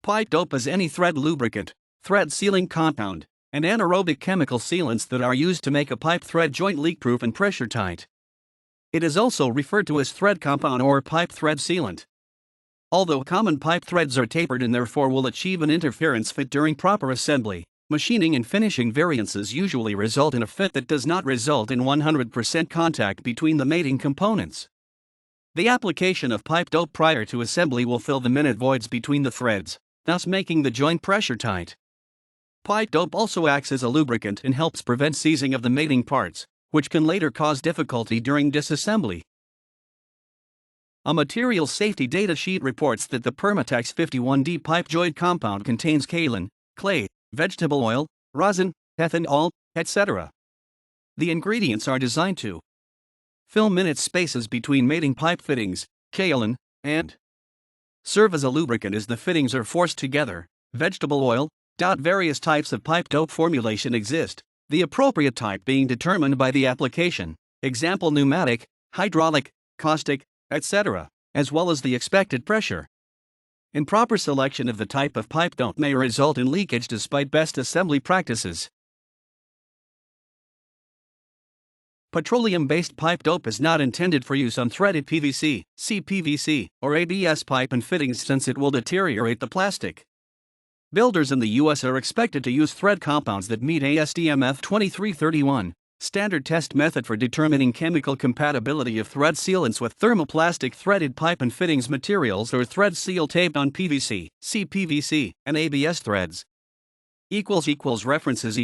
Pipe dope is any thread lubricant, thread sealing compound, and anaerobic chemical sealants that are used to make a pipe thread joint leak-proof and pressure-tight. It is also referred to as thread compound or pipe thread sealant. Although common pipe threads are tapered and therefore will achieve an interference fit during proper assembly, machining and finishing variances usually result in a fit that does not result in 100% contact between the mating components. The application of pipe dope prior to assembly will fill the minute voids between the threads, thus making the joint pressure tight. Pipe dope also acts as a lubricant and helps prevent seizing of the mating parts, which can later cause difficulty during disassembly. A material safety data sheet reports that the Permatex 51D pipe joint compound contains kaolin, clay, vegetable oil, rosin, ethanol, etc. The ingredients are designed to fill minute spaces between mating pipe fittings, kaolin, and serve as a lubricant as the fittings are forced together. Vegetable oil. Various types of pipe dope formulation exist, the appropriate type being determined by the application, example pneumatic, hydraulic, caustic, etc., as well as the expected pressure. Improper selection of the type of pipe dope may result in leakage despite best assembly practices. Petroleum-based pipe dope is not intended for use on threaded PVC, CPVC, or ABS pipe and fittings since it will deteriorate the plastic. Builders in the U.S. are expected to use thread compounds that meet ASTM F2331, standard test method for determining chemical compatibility of thread sealants with thermoplastic threaded pipe and fittings materials or thread seal taped on PVC, CPVC, and ABS threads. References